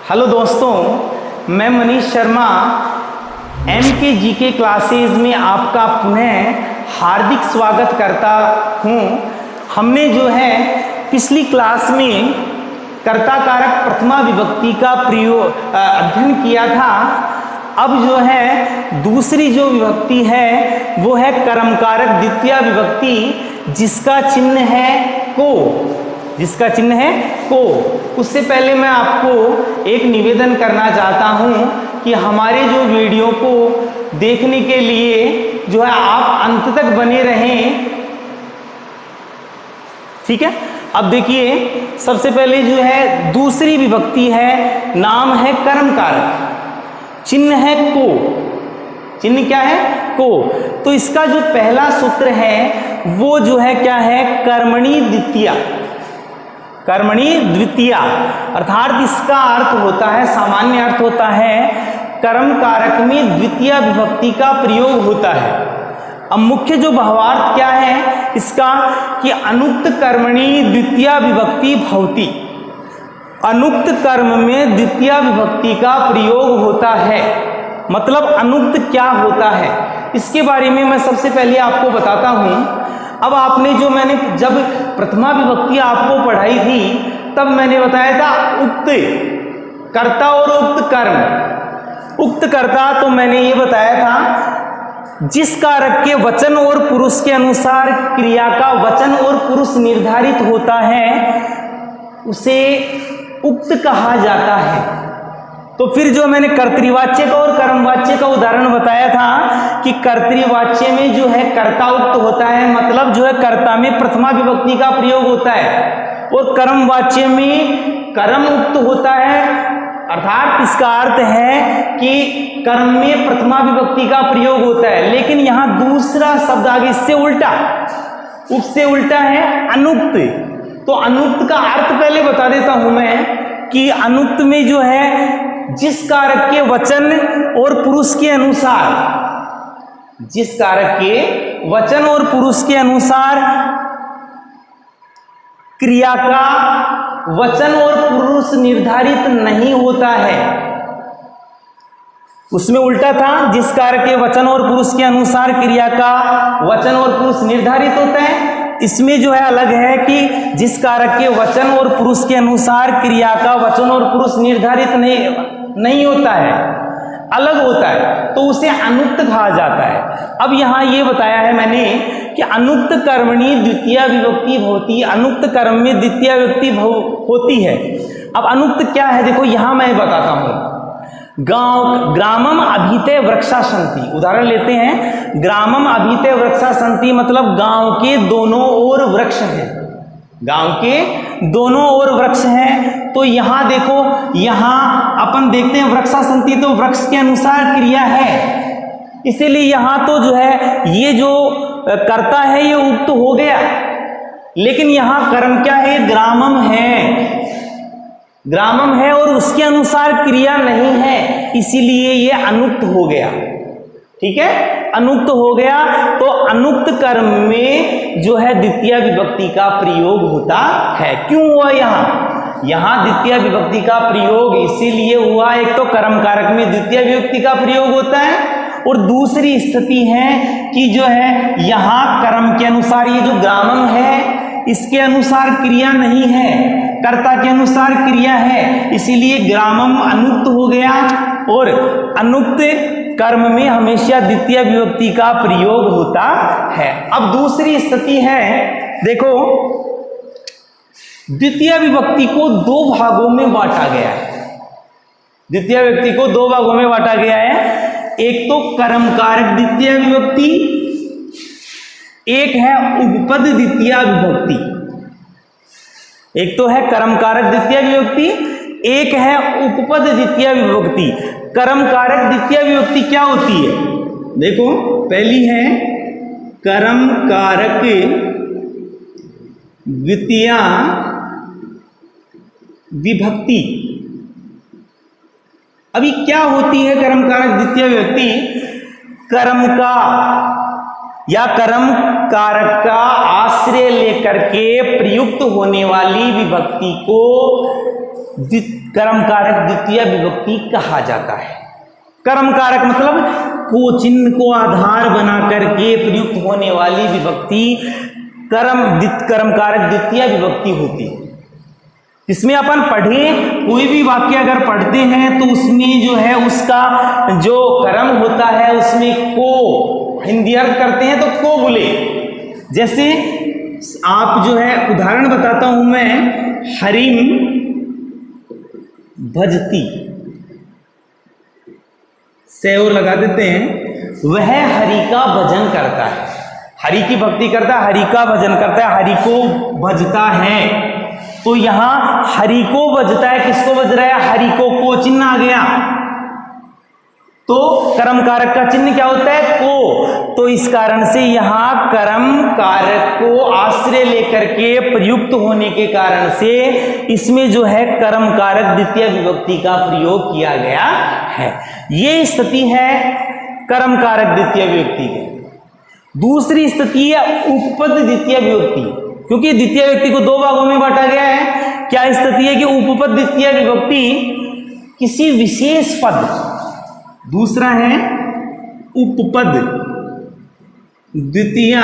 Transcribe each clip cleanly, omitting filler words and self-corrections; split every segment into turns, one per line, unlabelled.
Hello दोस्तों, मैं Manish Sharma MK GK classes में आपका पुनः हार्दिक स्वागत करता हूं। हमने जो है पिछली क्लास में कर्ता कारक प्रथमा विभक्ति का अध्ययन किया था। अब जो है दूसरी जो विभक्ति है वो है कर्म कारक द्वितीया विभक्ति, जिसका चिन्ह है को। जिसका चिन्ह है को। उससे पहले मैं आपको एक निवेदन करना चाहता हूं कि हमारे जो वीडियो को देखने के लिए जो है आप अंत तक बने रहें, ठीक है। अब देखिए, सबसे पहले जो है दूसरी विभक्ति है, नाम है कर्म कारक, चिन्ह है को। चिन्ह क्या है? को। तो इसका जो पहला सूत्र है वो जो है क्या है? कर्मणि द्वितीया। कर्मणि द्वितीया अर्थात इसका अर्थ होता है, सामान्य अर्थ होता है कर्म कारक में द्वितीय विभक्ति का प्रयोग होता है। अब मुख्य जो भावार्थ क्या है इसका कि अनुक्त कर्मणि द्वितीय विभक्ति भवति। अनुक्त कर्म में द्वितीय विभक्ति का प्रयोग होता है। मतलब अनुक्त क्या होता है इसके बारे में मैं सबसे पहले आपको बताता हूं। अब आपने जो मैंने जब प्रथमा विभक्ति आपको पढ़ाई थी तब मैंने बताया था उक्त कर्ता और उक्त कर्म। उक्त कर्ता तो मैंने ये बताया था जिस कारक के वचन और पुरुष के अनुसार क्रिया का वचन और पुरुष निर्धारित होता है उसे उक्त कहा जाता है। तो फिर जो मैंने कर्तृवाच्य का और कर्मवाच्य का उदाहरण बताया था कि कर्तृवाच्य में जो है कर्ता उक्त होता है, मतलब जो है कर्ता में प्रथमा विभक्ति का प्रयोग होता है, और कर्मवाच्य में कर्म उक्त होता है। अर्थात इसका अर्थ है कि कर्म में प्रथमा विभक्ति का प्रयोग होता है। लेकिन यहाँ दूसरा शब्द आगे इससे उल्टा, उससे उल्टा है अनुक्त। तो अनुक्त का अर्थ पहले बता देता हूं मैं कि अनुक्त में जो है जिस कारक के वचन और पुरुष के अनुसार, जिस कारक के वचन और पुरुष के अनुसार क्रिया का वचन और पुरुष निर्धारित नहीं होता है, उसमें उल्टा था, जिस कारक के वचन और पुरुष के अनुसार क्रिया का वचन और पुरुष निर्धारित होता है। इसमें जो है अलग है कि जिस कारक के वचन और पुरुष के अनुसार क्रिया का वचन और पुरुष निर्धारित नहीं होता है, अलग होता है, तो उसे अनुक्त कहा जाता है। अब यहाँ ये बताया है मैंने कि अनुक्त कर्मणि द्वितीय विभक्ति होती, अनुक्त कर्म में द्वितीय विभक्ति होती है। अब अनुक्त क्या है देखो यहाँ मैं बताता हूँ। ग्रामम अभीते वृक्षा सन्ति, उदाहरण लेते हैं। ग्रामम अभीते वृक्षा सन्ति मतलब गांव के दोनों ओर वृक्ष हैं। गांव के दोनों ओर वृक्ष हैं। तो यहाँ देखो, यहाँ अपन देखते हैं वृक्षा सन्ति तो वृक्ष के अनुसार क्रिया है, इसीलिए यहाँ तो जो है ये जो कर्ता है ये उक्त हो गया। लेकिन यहाँ कर्म क्या है? ग्रामम है, ग्रामम है और उसके अनुसार क्रिया नहीं है, इसीलिए ये अनुक्त हो गया। ठीक है, अनुक्त हो गया। तो अनुक्त कर्म में जो है द्वितीय विभक्ति का प्रयोग होता है। क्यों हुआ यहाँ? यहाँ द्वितीय विभक्ति का प्रयोग इसीलिए हुआ, एक तो कर्म कारक में द्वितीय विभक्ति का प्रयोग होता है, और दूसरी स्थिति है कि जो है यहाँ कर्म के अनुसार ये जो ग्रामम है इसके अनुसार क्रिया नहीं है, कर्ता के अनुसार क्रिया है, इसीलिए ग्रामम अनुक्त हो गया। और अनुक्त कर्म में हमेशा द्वितीय विभक्ति का प्रयोग होता है। अब दूसरी स्थिति है, देखो द्वितीय विभक्ति को दो भागों में बांटा गया है। द्वितीय विभक्ति को दो भागों में बांटा गया है। एक तो कर्म कारक द्वितीय विभक्ति, एक है उपपद द्वितीय विभक्ति। एक तो है कर्म कारक द्वितीय विभक्ति, एक है उपपद द्वितीय विभक्ति। कर्म कारक द्वितीय विभक्ति क्या होती है? देखो, पहली है कर्म कारक द्वितीय विभक्ति। अभी क्या होती है कर्म कारक द्वितीय विभक्ति? कर्म का या कर्म कारक का आश्रय लेकर के प्रयुक्त होने वाली विभक्ति को कर्म कारक द्वितीय विभक्ति कहा जाता है। कर्म कारक मतलब को चिन्ह को आधार बना करके प्रयुक्त होने वाली विभक्ति कर्म कारक द्वितीय विभक्ति होती है। इसमें अपन पढ़े कोई भी वाक्य अगर पढ़ते हैं तो उसमें जो है उसका जो कर्म होता है उसमें को हिंदी अर्थ करते हैं तो को बोले। जैसे आप जो है उदाहरण बताता हूं मैं, हरिम भजती, से और लगा देते हैं, वह हरि का भजन करता है, हरि की भक्ति करता है, हरि का भजन करता है, हरि को भजता है। तो यहां हरि को भजता है, किसको भज रहा है? हरि को चिन्ह आ गया। तो कर्म कारक का चिन्ह क्या होता है? को। तो इस कारण से यहां कर्म कारक को आश्रय लेकर के प्रयुक्त होने के कारण से इसमें जो है कर्म कारक द्वितीय विभक्ति का प्रयोग किया गया है। ये स्थिति है कर्म कारक द्वितीय विभक्ति की। दूसरी स्थिति है उपपद द्वितीय विभक्ति, क्योंकि द्वितीय विभक्ति को दो भागों में बांटा गया है। क्या स्थिति है कि उपपद द्वितीय विभक्ति किसी विशेष पद, दूसरा है उपपद द्वितीय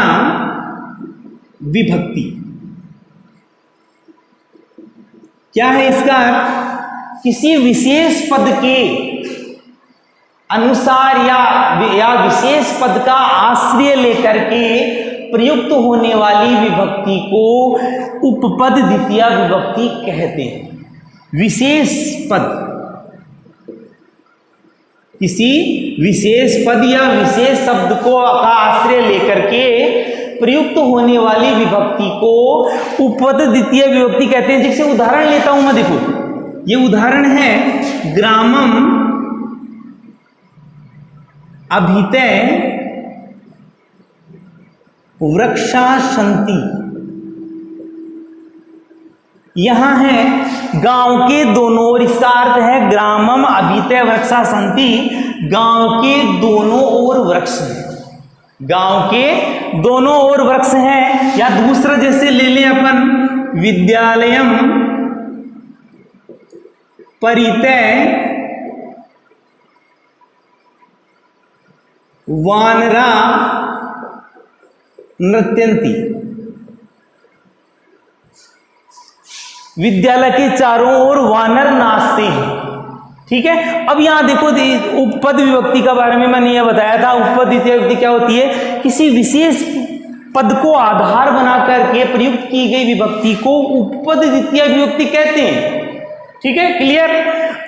विभक्ति। क्या है इसका? किसी विशेष पद के अनुसार या विशेष पद का आश्रय लेकर के प्रयुक्त होने वाली विभक्ति को उपपद द्वितीय विभक्ति कहते हैं। विशेष पद, किसी विशेष पद या विशेष शब्द को का आश्रय लेकर के प्रयुक्त होने वाली विभक्ति को उपपद द्वितीय विभक्ति कहते हैं। जैसे उदाहरण लेता हूं मैं, देखो ये उदाहरण है, ग्रामम अभिते वृक्षा सन्ति। यहां है गांव के दोनों ओर, इसका अर्थ है ग्रामम अभिते वृक्षा सन्ति, गांव के दोनों ओर वृक्ष हैं, गांव के दोनों ओर वृक्ष हैं। या दूसरा जैसे ले लें अपन, विद्यालयम परिते वानरा नृत्यंती। विद्यालय के चारों ओर वानर नाचते हैं। ठीक है, अब यहां देखो उपपद विभक्ति का बारे में मैंने यह बताया था। उपपद द्वितीय विभक्ति क्या होती है? किसी विशेष पद को आधार बना करके प्रयुक्त की गई विभक्ति को उपपद द्वितीय विभक्ति कहते हैं। ठीक है, क्लियर?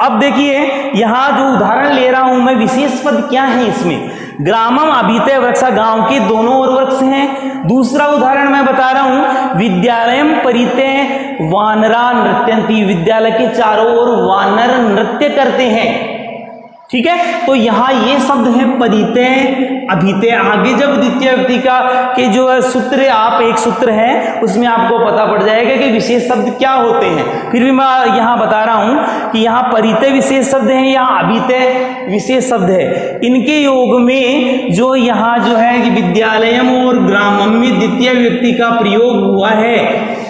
अब देखिए यहां जो उदाहरण ले रहा हूं मैं, विशेष पद क्या है इसमें? ग्रामम अभिते वृक्षा, गांव के दोनों ओर वृक्ष हैं। दूसरा उदाहरण मैं बता रहा हूं, विद्यालयम परिते वानरा नृत्यंती, विद्यालय के चारों ओर वानर नृत्य करते हैं। ठीक है, तो यहां ये शब्द है परिते अभिते। आगे जब द्वितीय विभक्ति का के जो है सूत्र, आप एक सूत्र है उसमें आपको पता पड़ जाएगा कि विशेष शब्द क्या होते हैं। फिर भी मैं यहां बता रहा हूं कि यहां परिते विशेष शब्द है, यहां अभिते विशेष शब्द है। इनके योग में जो यहां जो है कि विद्यालयम और ग्रामम में द्वितीय विभक्ति का प्रयोग हुआ है,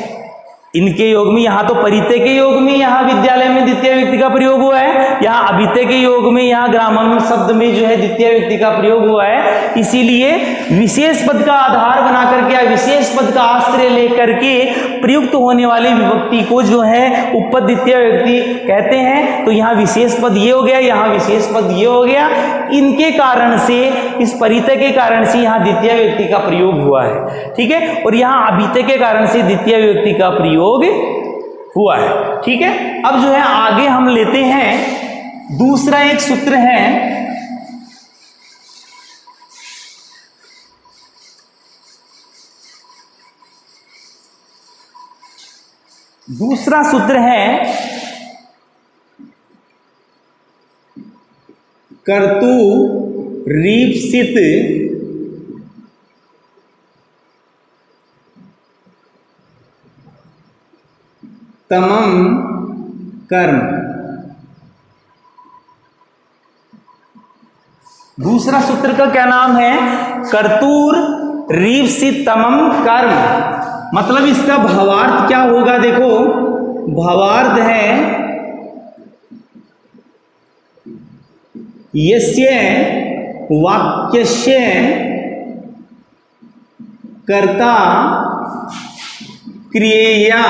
इनके योग में, यहां तो परिते के योग में यहां विद्यालय में द्वितीय विभक्ति का प्रयोग हुआ है, यहां अभिते के योग में यहां ग्रामम शब्द में जो है द्वितीय विभक्ति का प्रयोग हुआ है। इसीलिए विशेष पद का आधार बना करके या विशेष पद का आश्रय लेकर के प्रयुक्त होने वाली विभक्ति को जो है उपपद द्वितीय विभक्ति कहते हैं। तो यहां विशेष पद ये हो गया, यहां विशेष पद ये हो गया। इनके कारण से, इस परिते के कारण से यहां द्वितीय विभक्ति का प्रयोग हुआ है। ठीक है, और यहां अभिते के कारण से द्वितीय विभक्ति का प्रयोग हुआ है। ठीक है, अब जो है आगे हम लेते हैं, दूसरा एक सूत्र है, दूसरा सूत्र है कर्तु रीप्सित तमम कर्म। दूसरा सूत्र का क्या नाम है? कर्तूर रीप्सित तमम कर्म। मतलब इसका भावार्थ क्या होगा? देखो भावार्थ है यस्य वाक्यस्य कर्ता क्रियया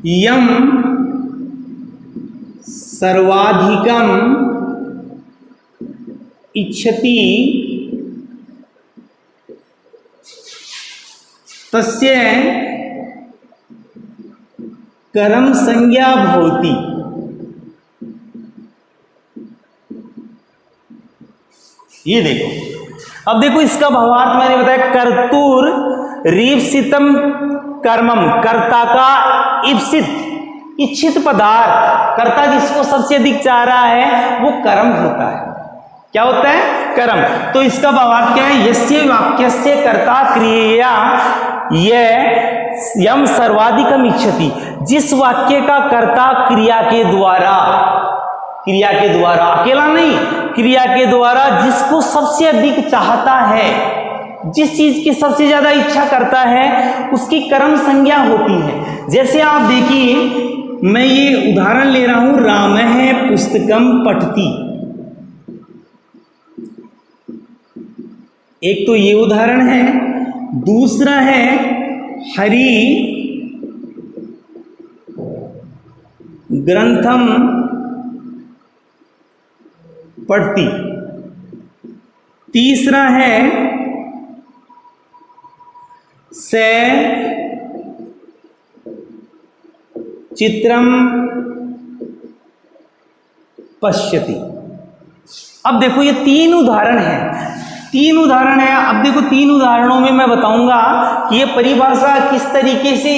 यम सर्वाधिकम इच्छति तस्य कर्म संज्ञा भवति। ये देखो, अब देखो इसका भावार्थ मैंने बताया, कर्तुर रीप्सितम कर्मम, कर्ता का इप्सित इच्छित पदार्थ, कर्ता जिसको सबसे अधिक चाह रहा है वो कर्म होता है। क्या होता है? कर्म। तो इसका भावार्थ क्या है? यस्य वाक्यस्य कर्ता क्रियया यम सर्वाधिकम इच्छति, जिस वाक्य का कर्ता क्रिया के द्वारा, अकेला नहीं, क्रिया के द्वारा जिसको सबसे अधिक चाहता है, जिस चीज की सबसे ज्यादा इच्छा करता है, उसकी कर्म संज्ञा होती है। जैसे आप देखिए, मैं ये उदाहरण ले रहा हूं, राम है पुस्तकम पठती। एक तो ये उदाहरण है, दूसरा है हरि ग्रंथम पढ़ती, तीसरा है से चित्रम पश्यति। अब देखो ये तीन उदाहरण है, अब देखो तीन उदाहरणों में मैं बताऊंगा कि ये परिभाषा किस तरीके से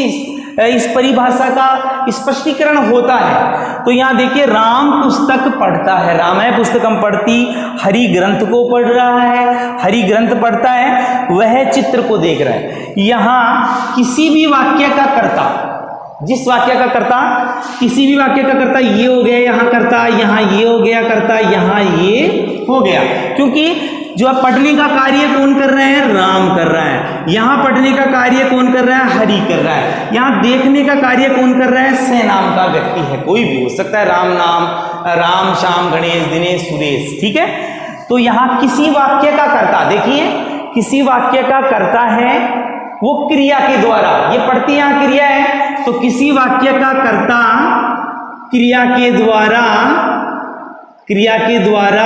इस परिभाषा का स्पष्टीकरण होता है। तो यहां देखिए, राम पुस्तक पढ़ता है, राम है पुस्तकम पढ़ती, हरि ग्रंथ को पढ़ रहा है, हरि ग्रंथ पढ़ता है, वह चित्र को देख रहा है। यहां किसी भी वाक्य का कर्ता, जिस वाक्य का कर्ता, किसी भी वाक्य का कर्ता, ये हो गया यहां कर्ता, यहां ये हो गया कर्ता, यहां ये हो गया, क्योंकि जो पढ़ने का कार्य कौन कर रहे हैं? राम कर रहा है। यहां पढ़ने का कार्य कौन कर रहा है? हरि कर रहा है। यहां देखने का कार्य कौन कर रहा है? से नाम का व्यक्ति है, कोई भी हो सकता है, राम नाम, राम, श्याम, गणेश, दिनेश, सुरेश, ठीक है। तो यहां किसी वाक्य का कर्ता, देखिए किसी वाक्य का कर्ता है वो क्रिया के द्वारा, ये पढ़ती यहां क्रिया है, तो किसी वाक्य का कर्ता क्रिया के द्वारा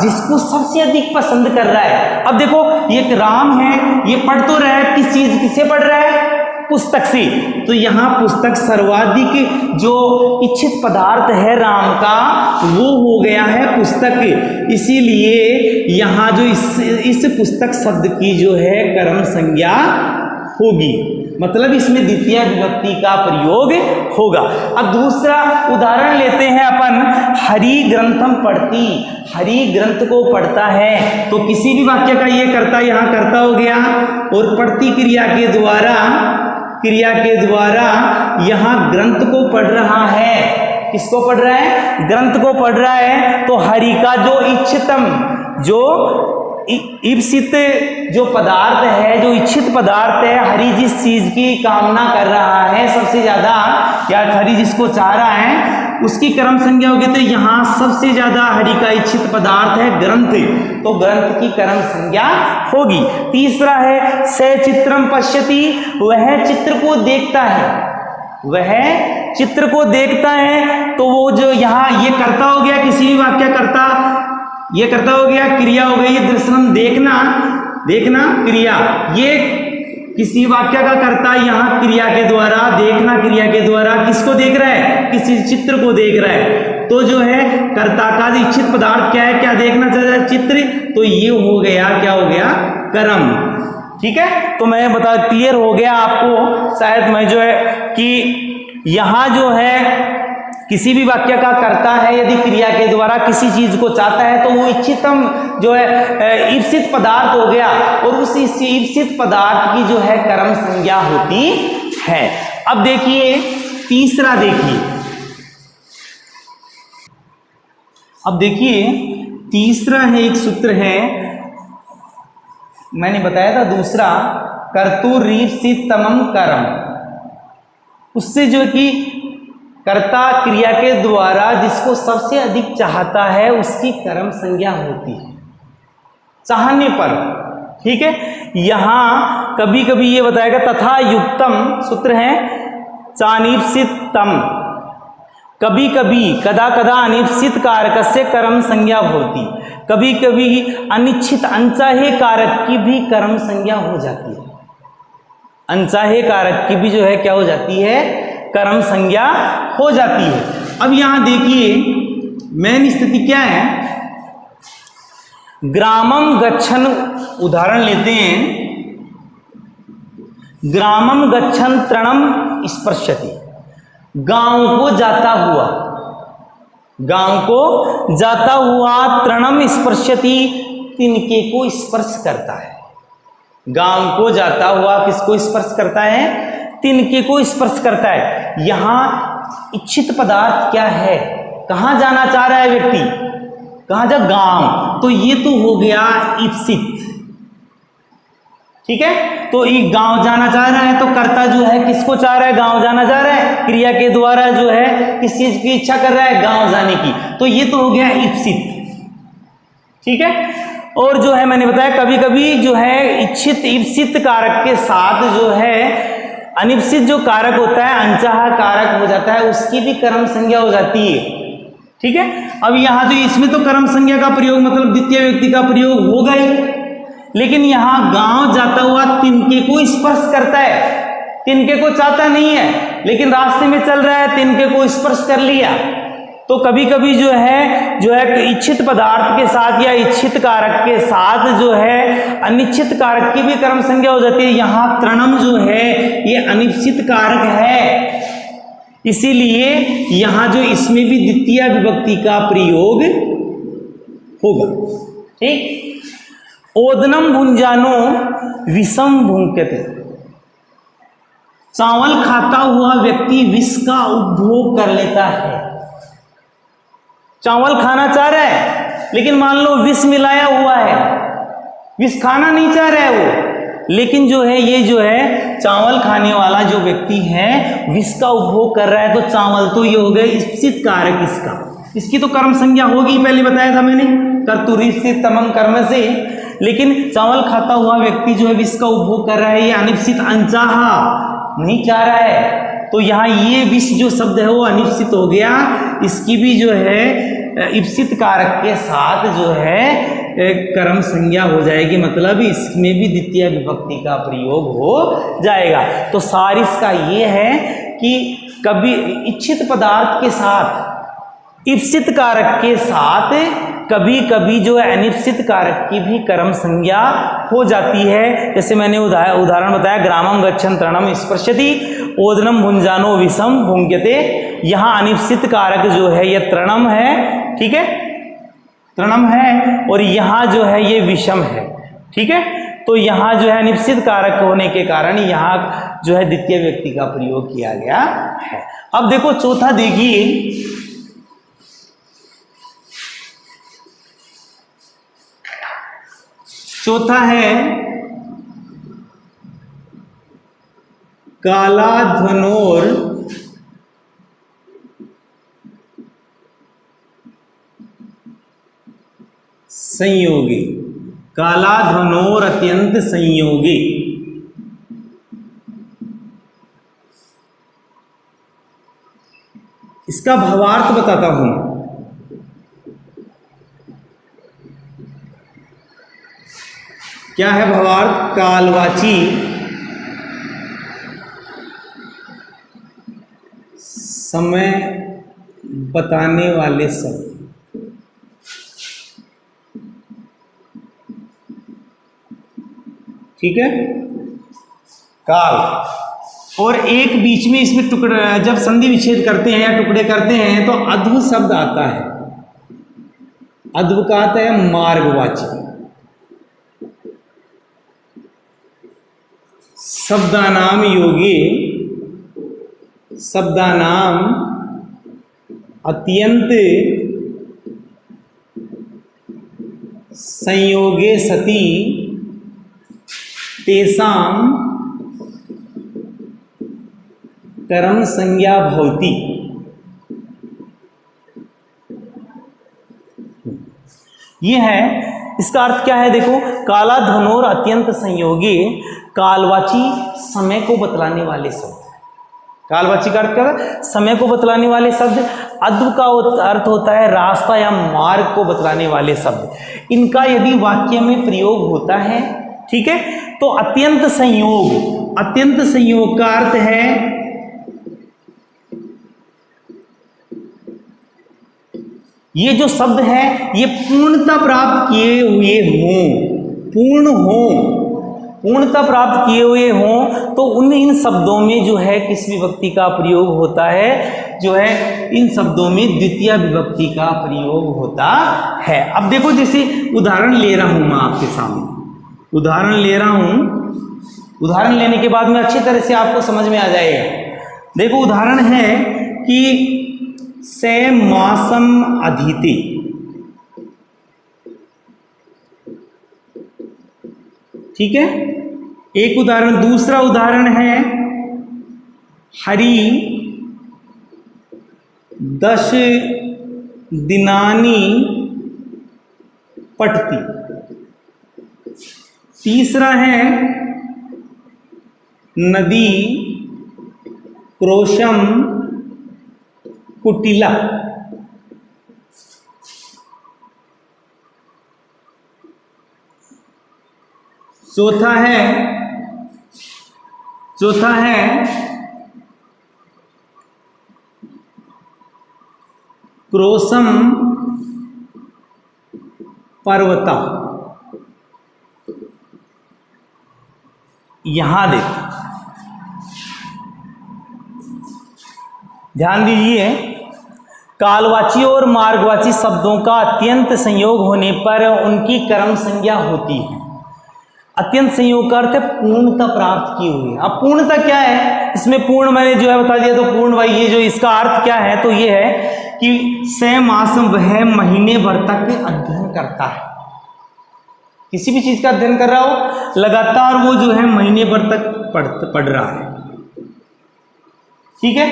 जिसको सबसे अधिक पसंद कर रहा है। अब देखो ये राम है, ये पढ़ तो रहा है, किस चीज, किससे पढ़ रहा है? पुस्तक से। तो यहाँ पुस्तक सर्वाधिक जो इच्छित पदार्थ है राम का, वो हो गया है पुस्तक। इसीलिए यहाँ जो इस पुस्तक शब्द की जो है कर्म संज्ञा होगी, मतलब इसमें द्वितीय विभक्ति का प्रयोग होगा। अब दूसरा उदाहरण लेते हैं अपन, हरि ग्रंथम पढ़ती, हरि ग्रंथ को पढ़ता है, तो किसी भी वाक्य का ये कर्ता यहाँ कर्ता हो गया, और पढ़ती क्रिया के द्वारा यहाँ ग्रंथ को पढ़ रहा है। किसको पढ़ रहा है? ग्रंथ को पढ़ रहा है। तो हरि का जो इच्छितम, जो इप्सित जो पदार्थ है, जो इच्छित पदार्थ है, हरि जिस चीज की कामना कर रहा है सबसे ज्यादा, या हरि जिसको चाह रहा है, उसकी कर्म संज्ञा होगी। तो यहाँ सबसे ज्यादा हरि का इच्छित पदार्थ है ग्रंथ, तो ग्रंथ की कर्म संज्ञा होगी। तीसरा है से चित्रम पश्यति, वह चित्र को देखता है, वह चित्र को देखता है। तो वो जो यहाँ ये कर्ता हो गया, किसी भी वाक्य कर्ता, ये कर्ता हो गया, क्रिया हो गई दृश्यम, देखना क्रिया, ये किसी वाक्य का कर्ता यहाँ क्रिया के द्वारा, देखना क्रिया के द्वारा किसको देख रहा है? किसी चित्र को देख रहा है। तो जो है कर्ता का इच्छित पदार्थ क्या है? क्या देखना चाह रहा है? चित्र। तो ये हो गया, क्या हो गया? कर्म। ठीक है, तो मैं बता, क्लियर हो गया आपको शायद, मैं जो है कि यहाँ जो है किसी भी वाक्य का कर्ता है, यदि क्रिया के द्वारा किसी चीज को चाहता है, तो वो इच्छितम जो है इप्सित पदार्थ हो गया, और उस इप्सित पदार्थ की जो है कर्म संज्ञा होती है। अब देखिए तीसरा, तीसरा है, एक सूत्र है, मैंने बताया था दूसरा, कर्तुरीप्सितमं कर्म, उससे जो कि कर्ता क्रिया के द्वारा जिसको सबसे अधिक चाहता है उसकी कर्म संज्ञा होती है, चाहने पर। ठीक है, यहां कभी कभी ये बताएगा तथा युक्तम, सूत्र है चानिप्सितम, कभी कभी कदा कदा अनिश्चित कारक से कर्म संज्ञा होती, कभी कभी अनिश्चित अनचाहे कारक की भी कर्म संज्ञा हो जाती है। अनचाहे कारक की भी जो है क्या हो जाती है, कर्म संज्ञा हो जाती है। अब यहां देखिए मेन स्थिति क्या है, ग्रामम गच्छन उदाहरण लेते हैं, ग्रामम गच्छन तृणम स्पर्शति, गांव को जाता हुआ, गांव को जाता हुआ तृणम स्पर्शति, तिनके को स्पर्श करता है। गांव को जाता हुआ किसको स्पर्श करता है, तिनके को स्पर्श करता है। यहां इच्छित पदार्थ क्या है, कहां जाना चाह रहा है व्यक्ति, कहां जा, गांव, तो ये तो हो गया इप्सित। ठीक है, तो ये गांव जाना चाह रहा है, तो कर्ता जो है किसको चाह रहा है, गांव जाना चाह रहा है, क्रिया के द्वारा जो है किस चीज की इच्छा कर रहा है, गांव जाने की, तो ये तो हो गया इप्सित। ठीक है, और जो है मैंने बताया कभी कभी जो है इच्छित इप्सित कारक के साथ जो है अनिप्सित जो कारक होता है, अनचाहा कारक हो जाता है, उसकी भी कर्म संज्ञा हो जाती है। ठीक है, अब यहां जो इसमें तो कर्म संज्ञा का प्रयोग मतलब द्वितीय व्यक्ति का प्रयोग होगा ही, लेकिन यहां गांव जाता हुआ तिनके को स्पर्श करता है, तिनके को चाहता नहीं है लेकिन रास्ते में चल रहा है, तिनके को स्पर्श कर लिया, तो कभी कभी जो है इच्छित पदार्थ के साथ या इच्छित कारक के साथ जो है अनिश्चित कारक की भी कर्म संज्ञा हो जाती है। यहां तृणम जो है ये अनिश्चित कारक है, इसीलिए यहां जो इसमें भी द्वितीय विभक्ति का प्रयोग होगा। ठीक, ओदनम भुंजानो विषम भुंक्यते, चावल खाता हुआ व्यक्ति विष का उपभोग कर लेता है। चावल खाना चाह रहा है लेकिन मान लो विष मिलाया हुआ है, विष खाना नहीं चाह रहा है वो, लेकिन जो है ये जो है चावल खाने वाला जो व्यक्ति है विष का उपभोग कर रहा है, तो चावल तो ये हो गए इप्सित कारक इसका, इसकी तो कर्म संज्ञा होगी, पहले बताया था मैंने, कर्तुरीप्सित तमम कर्म से। लेकिन चावल खाता हुआ व्यक्ति जो है विष का उपभोग कर रहा है, ये अनिप्सित अनचाहा नहीं चाह रहा है, तो यहाँ ये विष जो शब्द है वो अनिप्सित हो गया, इसकी भी जो है इप्सित कारक के साथ जो है कर्म संज्ञा हो जाएगी, मतलब इसमें भी द्वितीय विभक्ति का प्रयोग हो जाएगा। तो सार इसका ये है कि कभी इच्छित पदार्थ के साथ इप्सित कारक के साथ कभी कभी जो है अनिप्सित कारक की भी कर्म संज्ञा हो जाती है। जैसे मैंने उदाहरण बताया, ग्रामम गच्छन तृणम स्पर्शति, ओदनम भुंजानो विषम भुंक्यते, यहाँ अनिप्सित कारक जो है ये तृणम है। ठीक है, तृणम है, और यहाँ जो है ये विषम है। ठीक है, तो यहाँ जो है अनिप्सित कारक होने के कारण यहाँ जो है द्वितीय व्यक्ति का प्रयोग किया गया है। अब देखो चौथा, देखिए चौथा है कालाध्वनोर संयोगी, कालाध्वनोर अत्यंत संयोगी। इसका भावार्थ बताता हूं। क्या है भावार्थ? कालवाची समय बताने वाले शब्द। ठीक है, काल, और एक बीच में इसमें टुकड़ा, जब संधि विच्छेद करते हैं या टुकड़े करते हैं तो अध्व शब्द आता है। अध्व का आता है मार्गवाची। शब्दानाम योगे, शब्दानाम अत्यंत संयोगे सति तेषां कर्म संज्ञा भवति। ये है, इसका अर्थ क्या है देखो, काला धनोर अत्यंत संयोगी, कालवाची समय को बतलाने वाले शब्द। कालवाची का अर्थ क्या है? समय को बतलाने वाले शब्द। अद्व का अर्थ होता है रास्ता या मार्ग को बतलाने वाले शब्द। इनका यदि वाक्य में प्रयोग होता है, ठीक है, तो अत्यंत संयोग, अत्यंत संयोग का अर्थ है ये जो शब्द है ये पूर्णता प्राप्त किए हुए हों, पूर्ण हो, पूर्णता प्राप्त किए हुए हों, तो उन इन शब्दों में जो है किस विभक्ति का प्रयोग होता है, जो है इन शब्दों में द्वितीय विभक्ति का प्रयोग होता है। अब देखो, जैसे उदाहरण ले रहा हूं मैं आपके सामने, उदाहरण ले रहा हूं, उदाहरण लेने के बाद में अच्छी तरह से आपको समझ में आ जाएगा। देखो उदाहरण है कि से मासम अधीते, ठीक है, एक उदाहरण। दूसरा उदाहरण है हरि 10 दिनानि पठति। तीसरा है नदी क्रोशम कुटिला। चौथा है क्रोशम पर्वता। यहां देखो, ध्यान दीजिए, कालवाची और मार्गवाची शब्दों का अत्यंत संयोग होने पर उनकी कर्म संज्ञा होती है। अत्यंत संयोग का अर्थ है पूर्णता प्राप्त की हुई। अब पूर्णता क्या है, इसमें पूर्ण मैंने जो है बता दिया, तो पूर्ण भाई ये जो इसका अर्थ क्या है, तो ये है कि से मासम, वह महीने भर तक अध्ययन करता है। किसी भी चीज का अध्ययन कर रहा हो लगातार, वो जो है महीने भर तक पढ़ रहा है, ठीक है।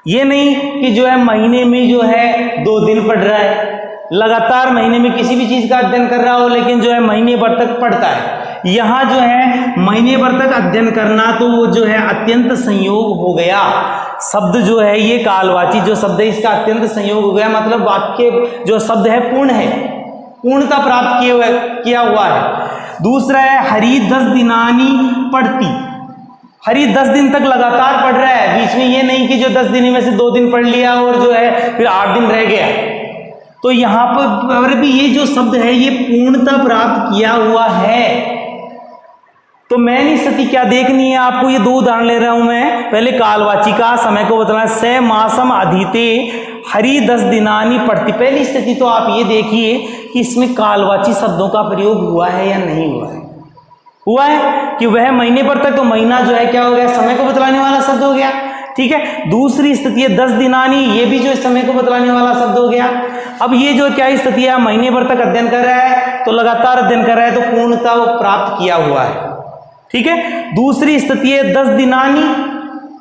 ये नहीं कि जो है महीने में जो है 2 दिन पढ़ रहा है, लगातार महीने में किसी भी चीज का अध्ययन कर रहा हो लेकिन जो है महीने भर तक पढ़ता है। यहाँ जो है महीने भर तक अध्ययन करना, तो वो जो है अत्यंत संयोग हो गया। शब्द जो है ये कालवाची जो शब्द है इसका अत्यंत संयोग हो गया, मतलब वाक्य जो शब्द है पूर्ण है, पूर्णता प्राप्त किया हुआ है। दूसरा है हरि 10 दिनानि पढ़ती। हरि 10 दिन तक लगातार पढ़ रहा है, बीच में ये नहीं कि जो 10 दिन में से 2 दिन पढ़ लिया और जो है फिर 8 दिन रह गया। तो यहाँ पर भी ये जो शब्द है ये पूर्णता प्राप्त किया हुआ है। तो मैंने स्थिति क्या देखनी है आपको, ये 2 उदाहरण ले रहा हूं मैं। पहले कालवाची का समय को बताना, से मासम अधीते हरि 10 दिनानि पढ़ती। पहली स्थिति तो आप ये देखिए कि इसमें कालवाची शब्दों का प्रयोग हुआ है या नहीं हुआ है। हुआ है कि वह महीने पर तक, तो महीना जो है क्या हो गया, समय को बतलाने वाला शब्द हो गया, ठीक है। दूसरी स्थिति है 10 दिनानि, ये भी जो समय को बतलाने वाला शब्द हो गया। अब ये जो क्या स्थिति है, महीने भर तक अध्ययन कर रहा है, तो लगातार अध्ययन कर रहा है, तो पूर्णता वो प्राप्त किया हुआ है, ठीक है। दूसरी स्थिति है 10 दिनानि,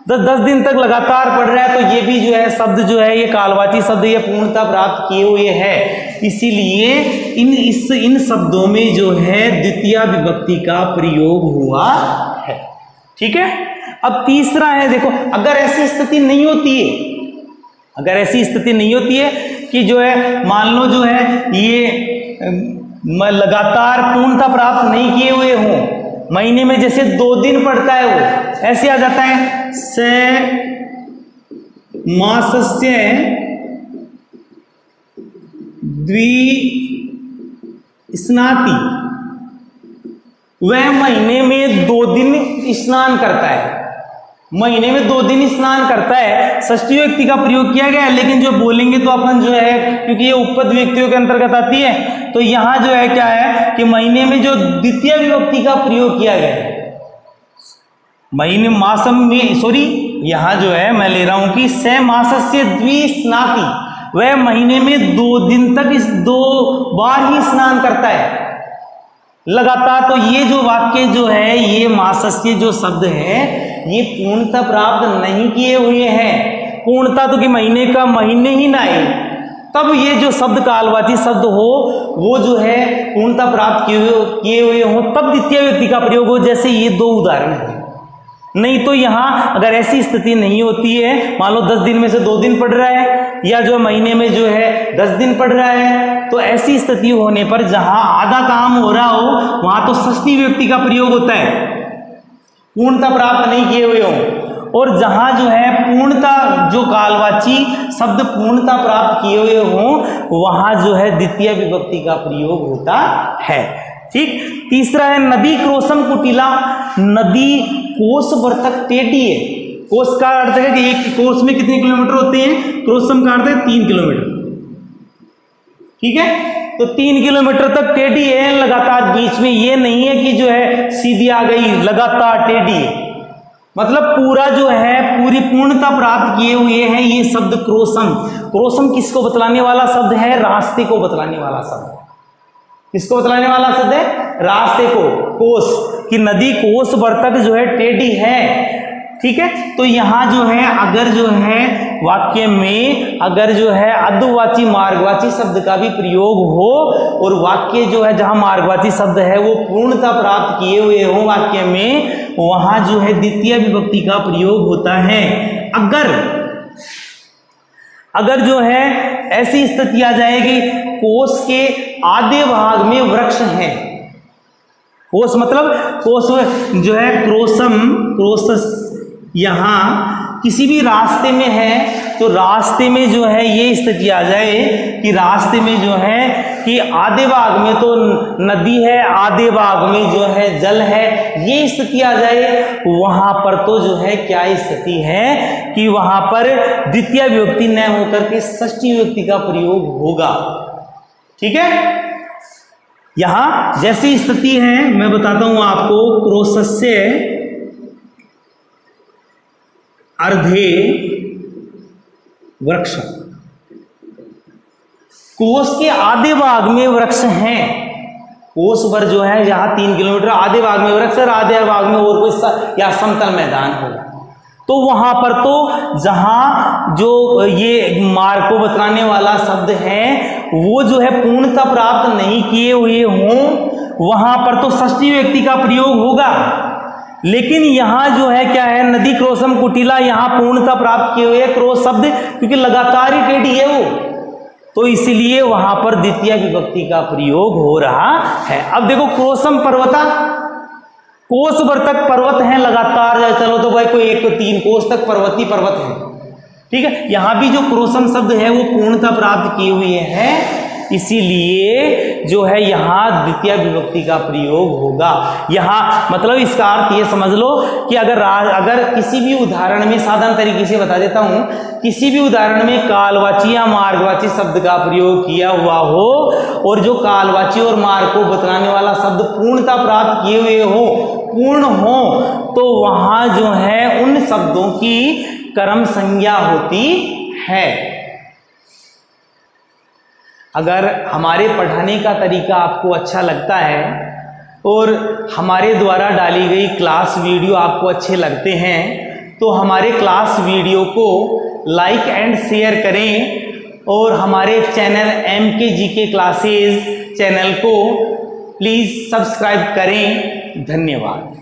10 दिन तक लगातार पढ़ रहा है, तो ये भी जो है शब्द जो है ये कालवाची शब्द, ये पूर्णता प्राप्त किए हुए है। इसीलिए इन शब्दों में जो है द्वितीय विभक्ति का प्रयोग हुआ है, ठीक है। अब तीसरा है, देखो अगर ऐसी स्थिति नहीं होती है, अगर ऐसी स्थिति नहीं होती है कि जो है मान लो जो है ये लगातार पूर्णता प्राप्त नहीं किए हुए हों, महीने में जैसे 2 दिन पढ़ता है वो, ऐसे आ जाता है से मासस्य द्विस्नाति। वह महीने में 2 दिन स्नान करता है, महीने में 2 दिन स्नान करता है। षष्ठी व्यक्ति का प्रयोग किया गया है, लेकिन जो बोलेंगे तो अपन जो है, क्योंकि ये उपपद व्यक्तियों के अंतर्गत आती है, तो यहाँ जो है क्या है कि महीने में जो द्वितीय विभक्ति का प्रयोग किया गया है, महीने मासम में, सॉरी यहाँ जो है मैं ले रहा हूं कि से मासस्य द्विस्नाति, वह महीने में 2 दिन तक 2 बार ही स्नान करता है लगातार। तो ये जो वाक्य जो है, ये मासस्य जो शब्द है ये पूर्णता प्राप्त नहीं किए हुए हैं। पूर्णता तो कि महीने का महीने ही ना आए, तब ये जो शब्द कालवाची शब्द हो वो जो है पूर्णता प्राप्त किए हुए हो, तब द्वितीय व्यक्ति का प्रयोग हो। जैसे ये 2 उदाहरण हैं। नहीं तो यहाँ अगर ऐसी स्थिति नहीं होती है, मान लो 10 दिन में से 2 दिन पड़ रहा है, या जो महीने में जो है 10 दिन पड़ रहा है, तो ऐसी स्थिति होने पर जहां आधा काम हो रहा हो वहां तो षष्ठी व्यक्ति का प्रयोग होता है, पूर्णता प्राप्त नहीं किए हुए हो। और जहां जो है पूर्णता, जो कालवाची शब्द पूर्णता प्राप्त किए हुए हो वहां जो है द्वितीय विभक्ति का प्रयोग होता है। ठीक। तीसरा है नदी क्रोशम कुटिला। नदी कोस वर्तक टेढ़ी है। कोस का अर्थ है कि एक कोस में कितने किलोमीटर होते हैं, क्रोशम का अर्थ है 3 किलोमीटर। ठीक है, तो 3 किलोमीटर तक टेढ़ी है लगातार, बीच में ये नहीं है कि जो है सीधी आ गई, लगातार टेढ़ी है। मतलब पूरा जो है पूरी पूर्णता प्राप्त किए हुए हैं। ये शब्द क्रोशम, क्रोशम किसको बतलाने वाला शब्द है, रास्ते को बतलाने वाला शब्द। किसको बतलाने वाला शब्द है, रास्ते को। कोस कि नदी कोस वर्तक जो है टेढ़ी है। ठीक है, तो यहां जो है अगर जो है वाक्य में अगर जो है अद्वाची मार्गवाची शब्द का भी प्रयोग हो और वाक्य जो है जहां मार्गवाची शब्द है वो पूर्णता प्राप्त किए हुए हो वाक्य में, वहां जो है द्वितीय विभक्ति का प्रयोग होता है। अगर जो है ऐसी स्थिति आ जाएगी, कोस के आधे भाग में वृक्ष है। कोस मतलब कोस जो है क्रोसस यहाँ किसी भी रास्ते में है, तो रास्ते में जो है ये स्थिति आ जाए कि रास्ते में जो है कि आधे भाग में तो नदी है, आधे भाग में जो है जल है, ये स्थिति आ जाए, वहां पर तो जो है क्या स्थिति है कि वहां पर द्वितीय विभक्ति न होकर के षष्ठी विभक्ति का प्रयोग होगा। ठीक है, यहां जैसी स्थिति है मैं बताता हूं आपको, क्रोशस्य अर्धे वृक्ष। कोस के आधे भाग में वृक्ष हैं। कोस पर जो है जहां 3 किलोमीटर आधे भाग में वृक्ष और आधे भाग में और कोई या समतल मैदान होगा, तो वहां पर तो जहां जो ये मार्ग को बतलाने वाला शब्द है वो जो है पूर्णता प्राप्त नहीं किए हुए हों, वहां पर तो षष्ठी व्यक्ति का प्रयोग होगा। लेकिन यहां जो है क्या है, नदी क्रोशम कुटिला, यहां पूर्णता प्राप्त किए हुए क्रोश शब्द, क्योंकि लगातार ही टेढ़ी है वो, तो इसीलिए वहां पर द्वितीय विभक्ति का प्रयोग हो रहा है। अब देखो क्रोशम पर्वता, कोस वर्तक पर्वत है लगातार, चलो तो भाई कोई 1 तो 3 कोस तक पर्वत ही पर्वत है। ठीक है, यहां भी जो क्रोशम शब्द है वो पूर्णता प्राप्त किए हुए हैं, इसीलिए जो है यहां द्वितीय विभक्ति का प्रयोग होगा। यहां मतलब इसका अर्थ ये समझ लो कि अगर किसी भी उदाहरण में, साधारण तरीके से बता देता हूं, किसी भी उदाहरण में कालवाची या मार्गवाची शब्द का प्रयोग किया हुआ हो और जो कालवाची और मार्ग को बतलाने वाला शब्द पूर्णता प्राप्त किए हुए हो, पूर्ण हो, तो वहां जो है उन शब्दों की कर्म संज्ञा होती है। अगर हमारे पढ़ाने का तरीका आपको अच्छा लगता है और हमारे द्वारा डाली गई क्लास वीडियो आपको अच्छे लगते हैं, तो हमारे क्लास वीडियो को लाइक एंड शेयर करें और हमारे चैनल MKGK क्लासेस चैनल को प्लीज़ सब्सक्राइब करें। धन्यवाद।